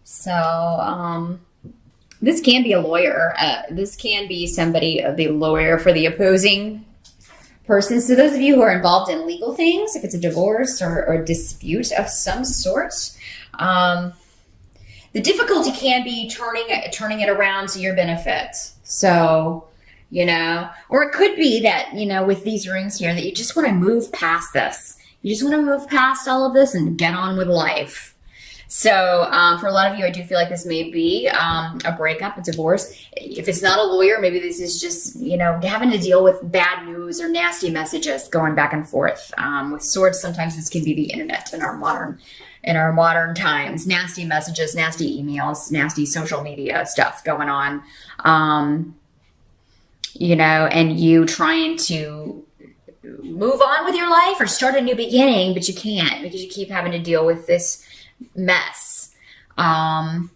So, this can be a lawyer. This can be somebody, the lawyer for the opposing person. So those of you who are involved in legal things, if it's a divorce or a dispute of some sort, the difficulty can be turning it around to your benefit. So, or it could be that, with these runes here, that you just want to move past this. You just want to move past all of this and get on with life. So for a lot of you, I do feel like this may be a breakup, a divorce. If it's not a lawyer, maybe this is just, having to deal with bad news or nasty messages going back and forth. With swords, sometimes this can be the internet in our modern times. Nasty messages, nasty emails, nasty social media stuff going on. And you trying to move on with your life or start a new beginning, but you can't because you keep having to deal with this mess. And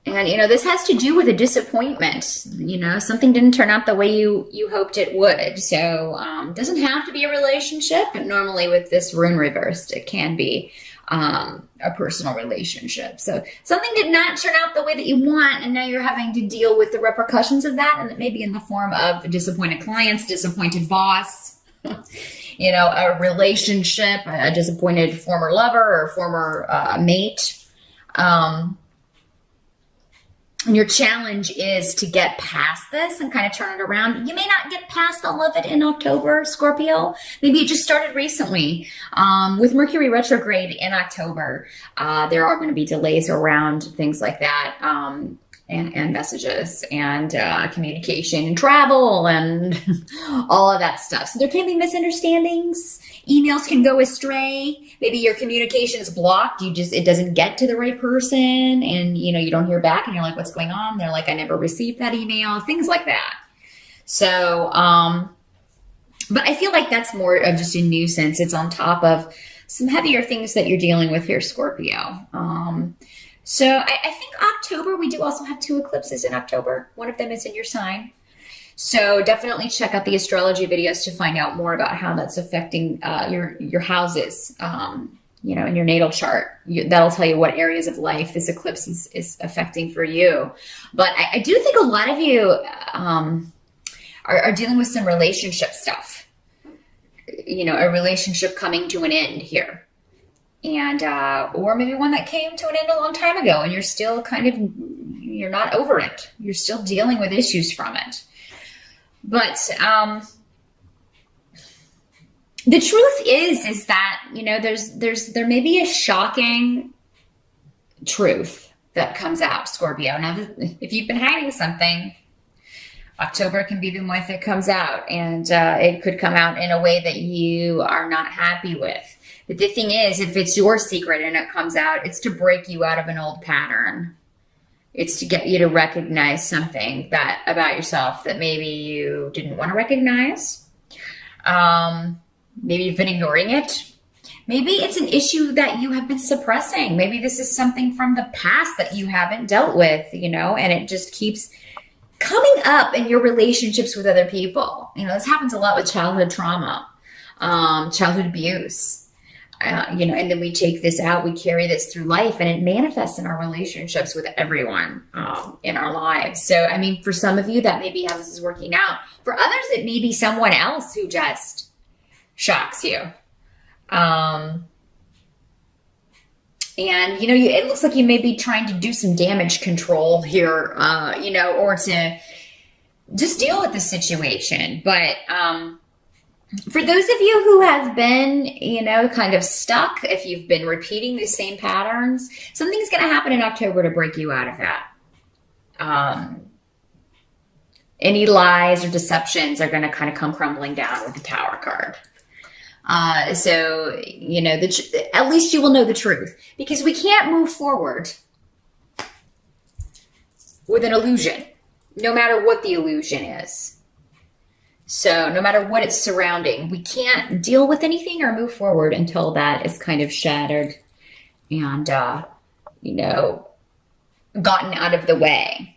this has to do with a disappointment. Something didn't turn out the way you hoped it would. So it doesn't have to be a relationship, but normally with this rune reversed, it can be a personal relationship. So something did not turn out the way that you want, and now you're having to deal with the repercussions of that, and it may be in the form of disappointed clients, disappointed boss, a relationship, a disappointed former lover or former mate. And your challenge is to get past this and kind of turn it around. You may not get past all of it in October, Scorpio. Maybe it just started recently. With Mercury retrograde in October, there are going to be delays around things like that, and messages and communication and travel and all of that stuff. So there can be misunderstandings. Emails can go astray. Maybe your communication is blocked. It doesn't get to the right person, and you don't hear back, and you're like, what's going on? They're like, I never received that email, things like that. So, but I feel like that's more of just a nuisance. It's on top of some heavier things that you're dealing with here, Scorpio. So I think October, we do also have 2 eclipses in October. One of them is in your sign. So definitely check out the astrology videos to find out more about how that's affecting your houses, in your natal chart. That'll tell you what areas of life this eclipse is affecting for you. But I do think a lot of you are dealing with some relationship stuff. A relationship coming to an end here. And or maybe one that came to an end a long time ago, and you're still you're not over it. You're still dealing with issues from it. But the truth is that there may be a shocking truth that comes out, Scorpio. Now, if you've been hiding something, October can be the month it comes out, and it could come out in a way that you are not happy with. But the thing is, if it's your secret and it comes out, it's to break you out of an old pattern. It's to get you to recognize something about yourself that maybe you didn't want to recognize. Maybe you've been ignoring it. Maybe it's an issue that you have been suppressing. Maybe this is something from the past that you haven't dealt with, and it just keeps coming up in your relationships with other people. This happens a lot with childhood trauma, childhood abuse. And then we take this out, we carry this through life, and it manifests in our relationships with everyone in our lives. So, for some of you, that may be how this is working out. For others, it may be someone else who just shocks you. And, it looks like you may be trying to do some damage control here, or to just deal with the situation. But, for those of you who have been, kind of stuck, if you've been repeating the same patterns, something's going to happen in October to break you out of that. Any lies or deceptions are going to kind of come crumbling down with the Tower card. So, at least you will know the truth, because we can't move forward with an illusion, no matter what the illusion is. So no matter what it's surrounding, we can't deal with anything or move forward until that is kind of shattered and, gotten out of the way.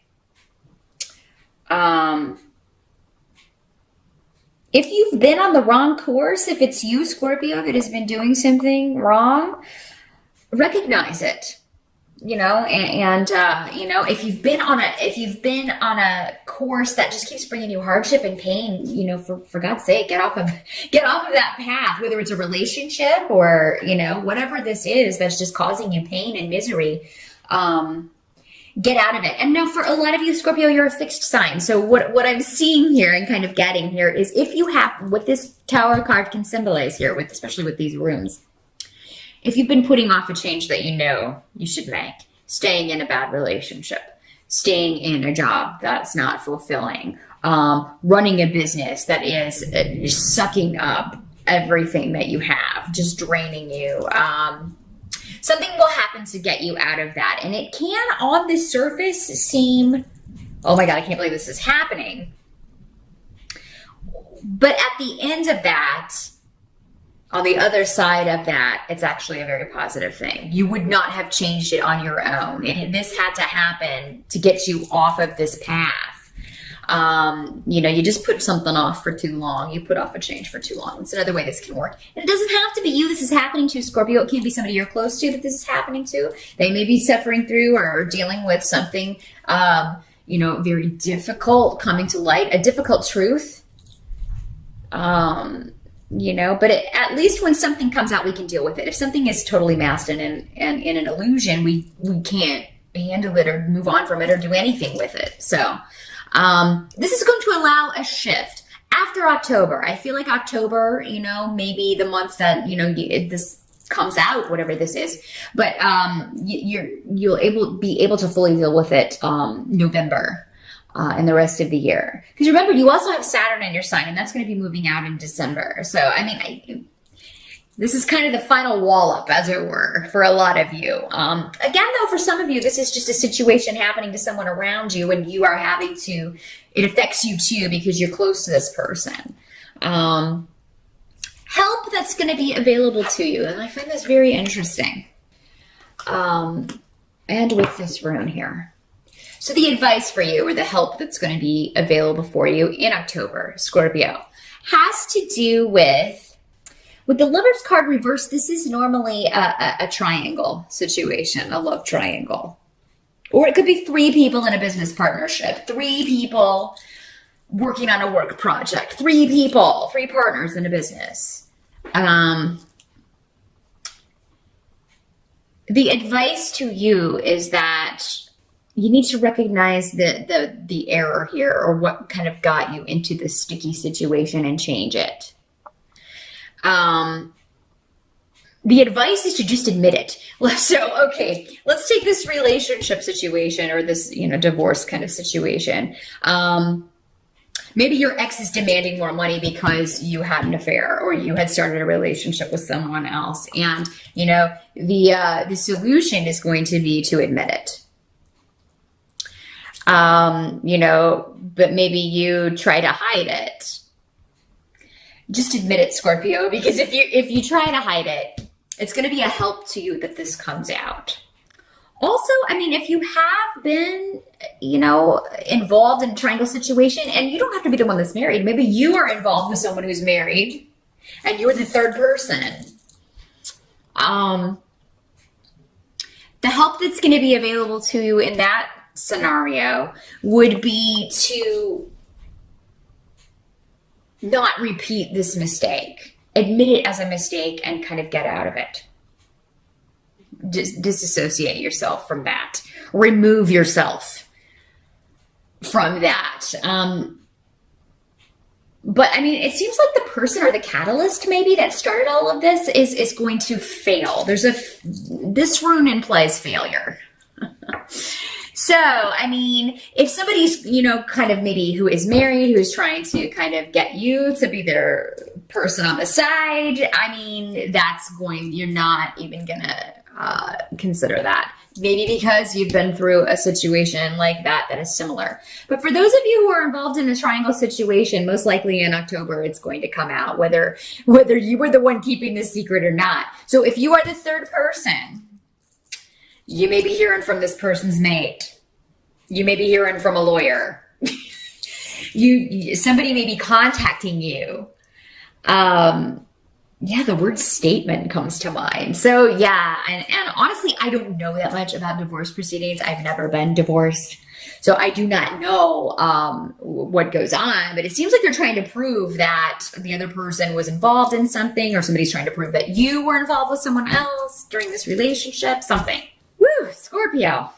If you've been on the wrong course, if it's you, Scorpio, that has been doing something wrong, recognize it. you know, you know, if you've been on a course that just keeps bringing you hardship and pain, you know, for God's sake, get off of that path, whether it's a relationship or, you know, whatever this is that's just causing you pain and misery. Get out of it. And now for a lot of you, Scorpio, you're a fixed sign. So what I'm seeing here and kind of getting here is, if you have what this Tower card can symbolize here, with especially with these runes, if you've been putting off a change that you know you should make, staying in a bad relationship, staying in a job that's not fulfilling, running a business that is sucking up everything that you have, just draining you, something will happen to get you out of that. And it can, on the surface, seem, oh my God, I can't believe this is happening. But at the end of that, on the other side of that, it's actually a very positive thing. You would not have changed it on your own. This had to happen to get you off of this path. You know, you just put something off for too long. You put off a change for too long. It's another way this can work. And it doesn't have to be you this is happening to, Scorpio. It can be somebody you're close to that this is happening to. They may be suffering through or dealing with something, you know, very difficult coming to light, a difficult truth. You know, but at least when something comes out, we can deal with it. If something is totally masked and in an illusion, we can't handle it or move on from it or do anything with it. So, this is going to allow a shift after October. I feel like October, you know, maybe the month that, you know, this comes out, whatever this is, but, you'll be able to fully deal with it, November. And the rest of the year. Because remember, you also have Saturn in your sign, and that's going to be moving out in December. So, I mean, this is kind of the final wallop, as it were, for a lot of you. Again, though, for some of you, this is just a situation happening to someone around you, and you are having to, it affects you too, because you're close to this person. Help that's going to be available to you, and I find this very interesting. And with this rune here. So the advice for you, or the help that's going to be available for you in October, Scorpio, has to do with the Lover's card reversed. This is normally a triangle situation, a love triangle. Or it could be 3 people in a business partnership, 3 people working on a work project, 3 people, 3 partners in a business. The advice to you is that you need to recognize the error here, or what kind of got you into this sticky situation, and change it. The advice is to just admit it. So, okay, let's take this relationship situation, or this, you know, divorce kind of situation. Maybe your ex is demanding more money because you had an affair, or you had started a relationship with someone else. And, you know, the solution is going to be to admit it. You know, but maybe you try to hide it. Just admit it, Scorpio, because if you try to hide it, it's going to be a help to you that this comes out. Also, I mean, if you have been, you know, involved in a triangle situation, and you don't have to be the one that's married, maybe you are involved with someone who's married and you're the third person. The help that's going to be available to you in that scenario would be to not repeat this mistake. Admit it as a mistake and kind of get out of it. Just disassociate yourself from that. Remove yourself from that. But I mean, it seems like the person or the catalyst maybe that started all of this is going to fail. This rune implies failure. So, I mean, if somebody's, you know, kind of maybe who is married, who's trying to kind of get you to be their person on the side, I mean, you're not even going to consider that. Maybe because you've been through a situation like that is similar. But for those of you who are involved in a triangle situation, most likely in October, it's going to come out, whether you were the one keeping this secret or not. So if you are the third person, you may be hearing from this person's mate. You may be hearing from a lawyer. Somebody may be contacting you. Yeah, the word statement comes to mind. So yeah, and honestly, I don't know that much about divorce proceedings. I've never been divorced. So I do not know what goes on, but it seems like they're trying to prove that the other person was involved in something, or somebody's trying to prove that you were involved with someone else during this relationship, something. Woo, Scorpio.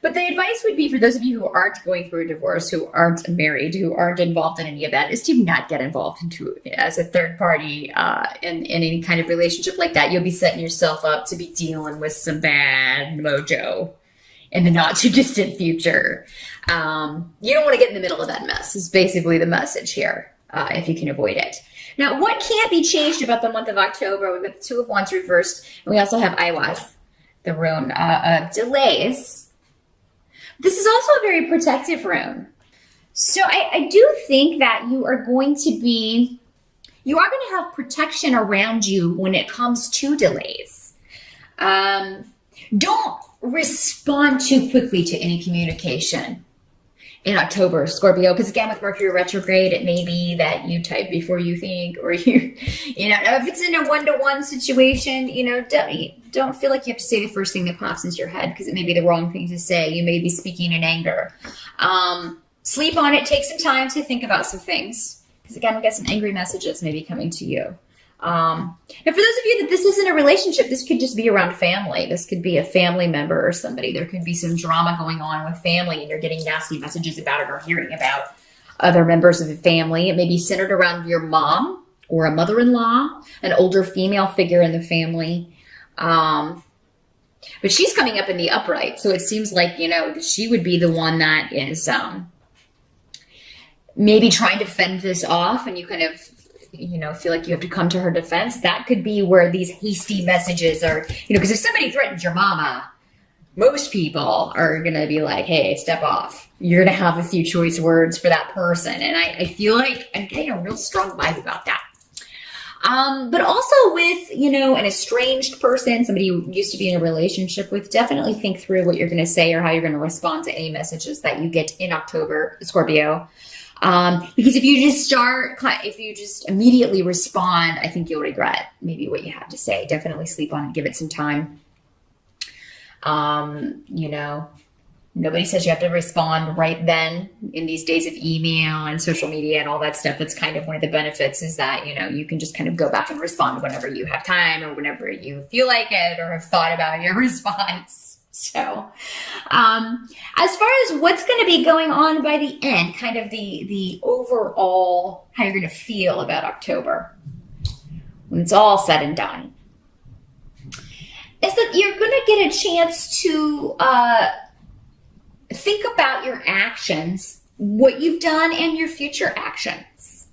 But the advice would be for those of you who aren't going through a divorce, who aren't married, who aren't involved in any of that, is to not get involved into as a third party in any kind of relationship like that. You'll be setting yourself up to be dealing with some bad mojo in the not too distant future. You don't want to get in the middle of that mess is basically the message here, if you can avoid it. Now, what can't be changed about the month of October? We've got the Two of Wands reversed, and we also have Iwas, the rune of delays. This is also a very protective rune. So I do think that you are going to have protection around you when it comes to delays. Don't respond too quickly to any communication in October, Scorpio, because again, with Mercury retrograde, it may be that you type before you think, or if it's in a one-to-one situation, don't feel like you have to say the first thing that pops into your head, because it may be the wrong thing to say. You may be speaking in anger. Sleep on it. Take some time to think about some things, because again, we got some angry messages maybe coming to you. And for those of you that this isn't a relationship, this could just be around family. This could be a family member or somebody. There could be some drama going on with family, and you're getting nasty messages about it or hearing about other members of the family. It may be centered around your mom or a mother-in-law, an older female figure in the family. But she's coming up in the upright. So it seems like, she would be the one that is maybe trying to fend this off, and you kind of feel like you have to come to her defense. That could be where these hasty messages are, because if somebody threatens your mama, most people are going to be like, hey, step off. You're going to have a few choice words for that person. And I feel like I'm getting a real strong vibe about that. But also with, an estranged person, somebody you used to be in a relationship with, definitely think through what you're going to say or how you're going to respond to any messages that you get in October, Scorpio. Because if you just immediately respond, I think you'll regret maybe what you have to say. Definitely sleep on it. Give it some time. Nobody says you have to respond right then in these days of email and social media and all that stuff. That's kind of one of the benefits, is that, you can just kind of go back and respond whenever you have time or whenever you feel like it or have thought about your response. So, as far as what's going to be going on by the end, kind of the overall, how you're going to feel about October when it's all said and done, is that you're going to get a chance to think about your actions, what you've done, and your future actions.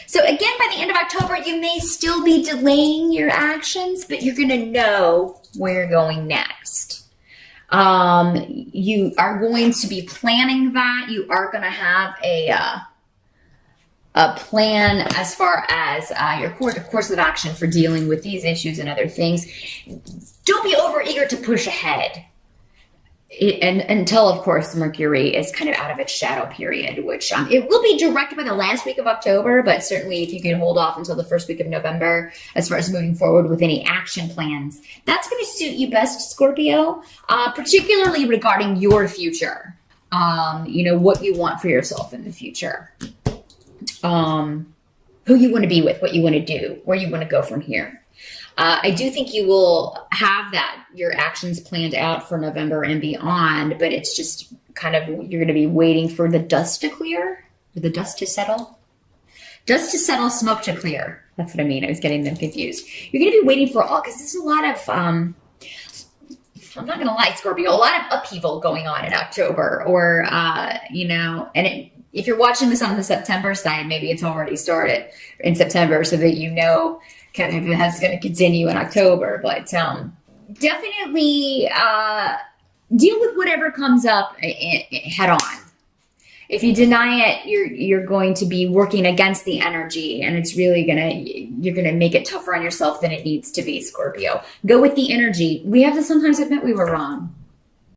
So again, by the end of October, you may still be delaying your actions, but you're going to know where you're going next. You are going to be planning that. You are going to have a plan as far as your course of action for dealing with these issues and other things. Don't be overeager to push ahead. Until, of course, Mercury is kind of out of its shadow period, which it will be direct by the last week of October, but certainly if you can hold off until the first week of November as far as moving forward with any action plans, that's going to suit you best, Scorpio, particularly regarding your future, what you want for yourself in the future, who you want to be with, what you want to do, where you want to go from here. I do think you will have your actions planned out for November and beyond, but it's just kind of, you're going to be waiting for the dust to clear, or the dust to settle. Dust to settle, smoke to clear. That's what I mean. I was getting them confused. You're going to be waiting for all, because there's a lot of, I'm not going to lie, Scorpio, a lot of upheaval going on in October, or, if you're watching this on the September side, maybe it's already started in September, so that kind of that's going to continue in October. But definitely deal with whatever comes up head on. If you deny it, you're going to be working against the energy, and it's really you're gonna make it tougher on yourself than it needs to be, Scorpio. Go with the energy. We have to sometimes admit we were wrong.